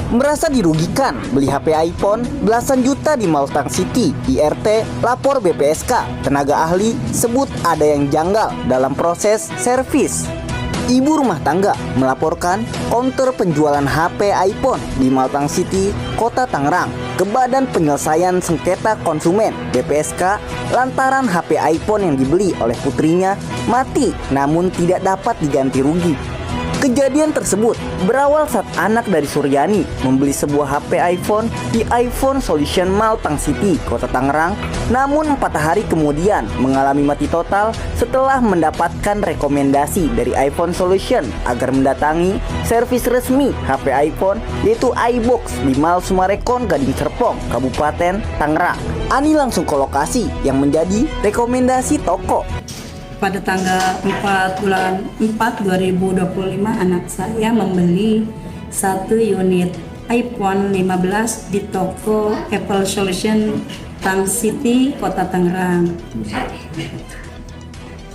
Merasa dirugikan beli HP iPhone belasan juta di Mautang City, IRT lapor BPSK. Tenaga ahli sebut ada yang janggal dalam proses servis. Ibu rumah tangga melaporkan counter penjualan HP iPhone di Mautang City, Kota Tangerang ke Badan Penyelesaian Sengketa Konsumen (BPSK) lantaran HP iPhone yang dibeli oleh putrinya mati namun tidak dapat diganti rugi. Kejadian tersebut berawal saat anak dari Suryani membeli sebuah HP iPhone di iPhone Solution Mautang City, Kota Tangerang, namun 4 hari kemudian mengalami mati total setelah mendapatkan rekomendasi dari iPhone Solution agar mendatangi servis resmi HP iPhone yaitu iBox di Mall Sumarekon, Gading Serpong, Kabupaten Tangerang. Ani langsung ke lokasi yang menjadi rekomendasi toko. Pada tanggal 4 bulan 4 2025 anak saya membeli 1 unit iPhone 15 di toko Apple Solution Tang City, Kota Tangerang.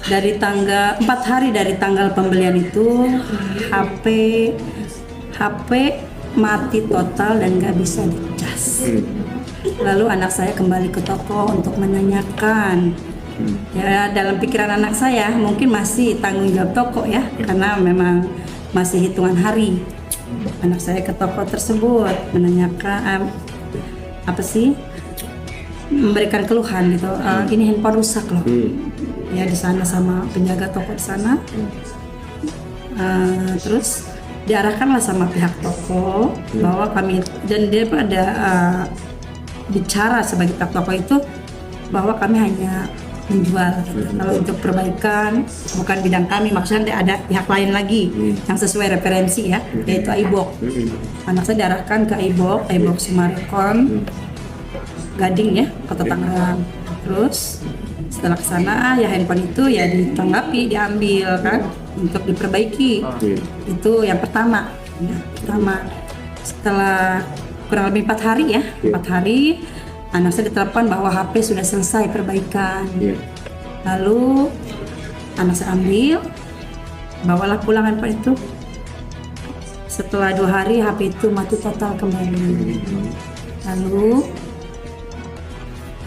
Dari tanggal 4 hari dari tanggal pembelian itu HP mati total dan nggak bisa dicas. Lalu anak saya kembali ke toko untuk menanyakan. Ya, dalam pikiran anak saya mungkin masih tanggung jawab toko ya, karena memang masih hitungan hari. Anak saya ke toko tersebut menanyakan memberikan keluhan gitu. Ini handphone rusak loh. Ya di sana sama penjaga toko di sana. Terus diarahkanlah sama pihak toko bahwa kami, dan dia ada bicara sebagai pihak toko itu bahwa kami hanya menjual gitu. Kalau untuk perbaikan bukan bidang kami, maksudnya ada pihak lain lagi yang sesuai referensi ya, yaitu iBox. Anak saya diarahkan ke iBox Sumarekon, Gading ya, Kota Tangerang. Terus setelah kesana ya handphone itu ya ditanggapi, diambil kan untuk diperbaiki. Itu yang pertama. Setelah kurang lebih 4 hari ya, 4 hari anak saya ditelepon bahwa HP sudah selesai perbaikan. Lalu anak saya ambil, bawalah pulang handphone itu. Setelah 2 hari HP itu mati total kembali. Lalu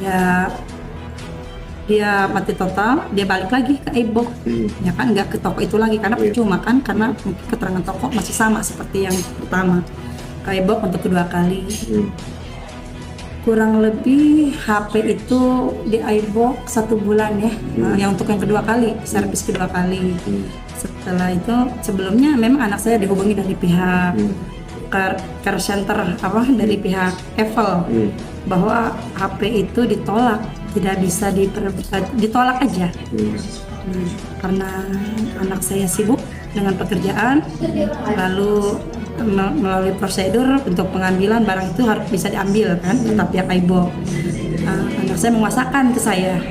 ya dia mati total, dia balik lagi ke iBox. Ya kan nggak ke toko itu lagi karena percuma kan, karena keterangan toko masih sama seperti yang pertama. Ke iBox untuk kedua kali. Kurang lebih HP itu di iBox 1 bulan ya, yang untuk yang kedua kali, servis kedua kali. Setelah itu sebelumnya memang anak saya dihubungi dari pihak care center dari pihak Apple bahwa HP itu ditolak, tidak bisa ditolak aja. Karena anak saya sibuk dengan pekerjaan, lalu melalui prosedur untuk pengambilan barang itu harus bisa diambil kan kata pihak iBox. Anak saya menguasakan ke saya,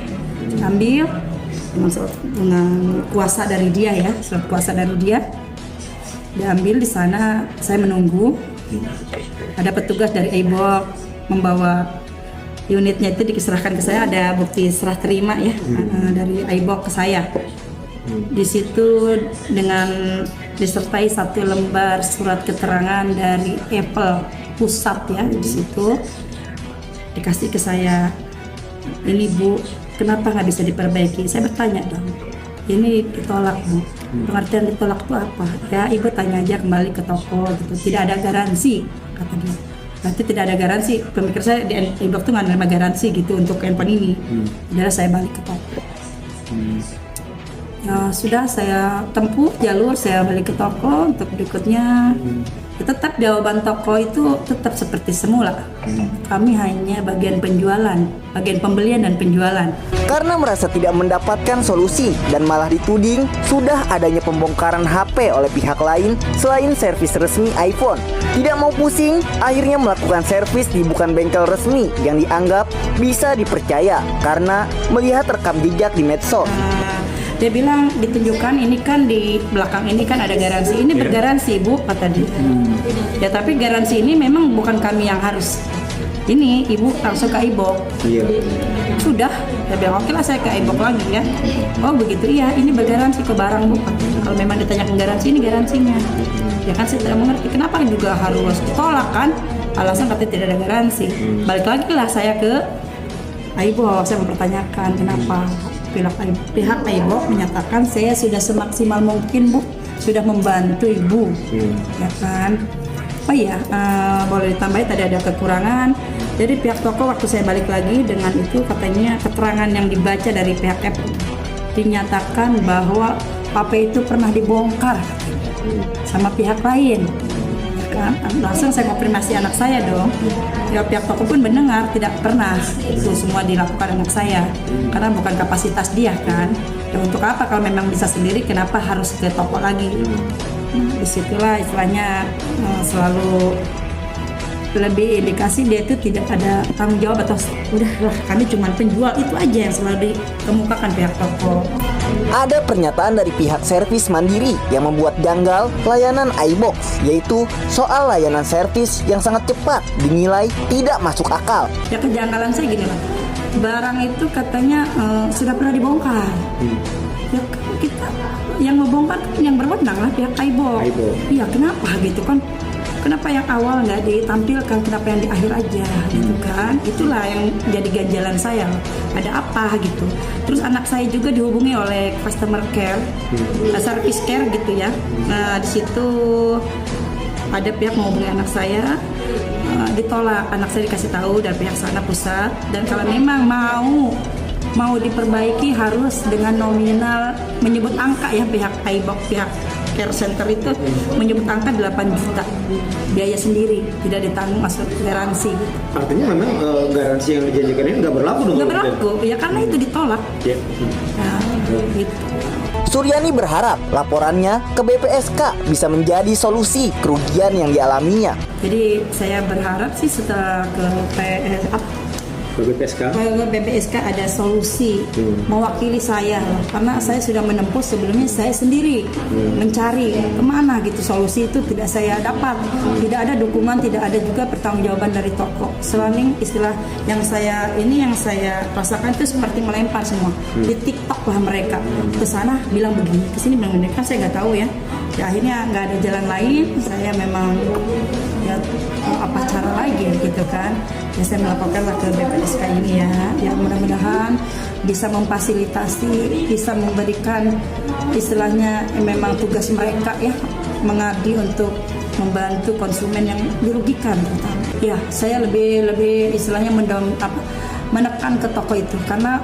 ambil dengan kuasa dari dia ya, surat kuasa dari dia, diambil. Di sana saya menunggu, ada petugas dari iBox membawa unitnya itu diserahkan ke saya, ada bukti serah terima ya dari iBox ke saya. Di situ dengan disertai 1 lembar surat keterangan dari Apple pusat ya, di situ dikasih ke saya, ini Bu, kenapa nggak bisa diperbaiki? Saya bertanya dong, ini ditolak Bu, pengertian ditolak itu apa? Ya Ibu tanya aja kembali ke toko gitu, tidak ada garansi kata dia. Berarti tidak ada garansi, pemikir saya di iBox tuh nggak menerima garansi gitu untuk handphone ini. Adalah saya balik ke toko. Ya sudah, saya tempuh jalur, saya balik ke toko untuk berikutnya. Tetap jawaban toko itu tetap seperti semula. Kami hanya bagian penjualan, bagian pembelian dan penjualan. Karena merasa tidak mendapatkan solusi dan malah dituding sudah adanya pembongkaran HP oleh pihak lain selain servis resmi iPhone. Tidak mau pusing, akhirnya melakukan servis di bukan bengkel resmi yang dianggap bisa dipercaya karena melihat rekam jejak di medsos. Dia bilang ditunjukkan ini kan di belakang ini kan ada garansi, ini bergaransi Bu kata dia. Ya tapi garansi ini memang bukan kami yang harus, ini Ibu langsung ke iBox. Sudah, dia bilang oke lah saya ke iBox lagi ya. Oh begitu, iya ini bergaransi ke barang Bu. Kalau memang ditanyakan garansi, ini garansinya. Ya kan saya tidak mengerti kenapa juga harus ditolak kan, alasan katanya tidak ada garansi. Balik lagi lah saya ke Aibok, saya mempertanyakan kenapa pihak Aibok menyatakan saya sudah semaksimal mungkin Bu, sudah membantu Ibu, ya kan. Oh iya, boleh ditambahin tadi ada kekurangan. Jadi pihak toko waktu saya balik lagi dengan itu katanya keterangan yang dibaca dari pihak F dinyatakan bahwa HP itu pernah dibongkar sama pihak lain. Kan? Langsung saya konfirmasi anak saya dong. Ya pihak toko pun mendengar tidak pernah itu semua dilakukan anak saya karena bukan kapasitas dia kan. Ya untuk apa kalau memang bisa sendiri kenapa harus ke toko lagi? Disitulah istilahnya selalu lebih indikasi dia itu tidak ada tanggung jawab atau udahlah kami cuma penjual, itu aja yang selalu dikemukakan pihak toko. Ada pernyataan dari pihak servis mandiri yang membuat janggal layanan iBox, yaitu soal layanan servis yang sangat cepat dinilai tidak masuk akal. Ya kejanggalan saya gini lah, barang itu katanya sudah pernah dibongkar. Ya kita yang membongkar kan yang berwenang lah pihak iBox. Iya kenapa gitu kan? Kenapa yang awal nggak ditampilkan, kenapa yang di akhir aja gitu kan? Itulah yang jadi ganjalan saya, ada apa gitu. Terus anak saya juga dihubungi oleh customer care, service care gitu ya. Nah di situ ada pihak menghubungi anak saya, ditolak. Anak saya dikasih tahu dari pihak sana pusat, dan kalau memang mau diperbaiki harus dengan nominal, menyebut angka ya pihak iBox, pihak care center itu menyebut angka 8 juta biaya sendiri, tidak ditanggung masuk garansi. Artinya memang garansi yang dijanjikan ini nggak berlaku dong? Nggak berlaku, ya karena itu ditolak. Ya. Nah, gitu. Suryani berharap laporannya ke BPSK bisa menjadi solusi kerugian yang dialaminya. Jadi saya berharap sih setelah ke BPSK ada solusi mewakili saya loh. Karena saya sudah menempuh sebelumnya, saya sendiri mencari kemana gitu, solusi itu tidak saya dapat, tidak ada dukungan, tidak ada juga pertanggungjawaban dari toko. Selain istilah yang saya rasakan itu seperti melempar semua di TikTok lah mereka, ke sana bilang begini, ke sini bilang begini, kan saya nggak tahu ya. Ya akhirnya nggak ada jalan lain, saya memang ya apa cara lagi gitu kan, ya saya melaporkanlah ke BPSK ini ya mudah-mudahan bisa memfasilitasi, bisa memberikan istilahnya memang tugas mereka ya, mengabdi untuk membantu konsumen yang dirugikan. Ya, saya lebih istilahnya menekan ke toko itu, karena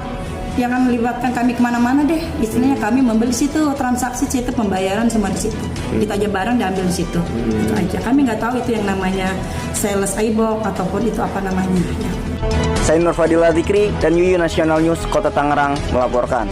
jangan melibatkan kami kemana-mana deh. Istilahnya kami membeli situ, transaksi situ, pembayaran semua di situ. Kita aja barang diambil di situ. Itu aja. Kami nggak tahu itu yang namanya sales iBox ataupun itu apa namanya. Ya. Saya Nur Fadila Zikri dan Yuyu National News Kota Tangerang melaporkan.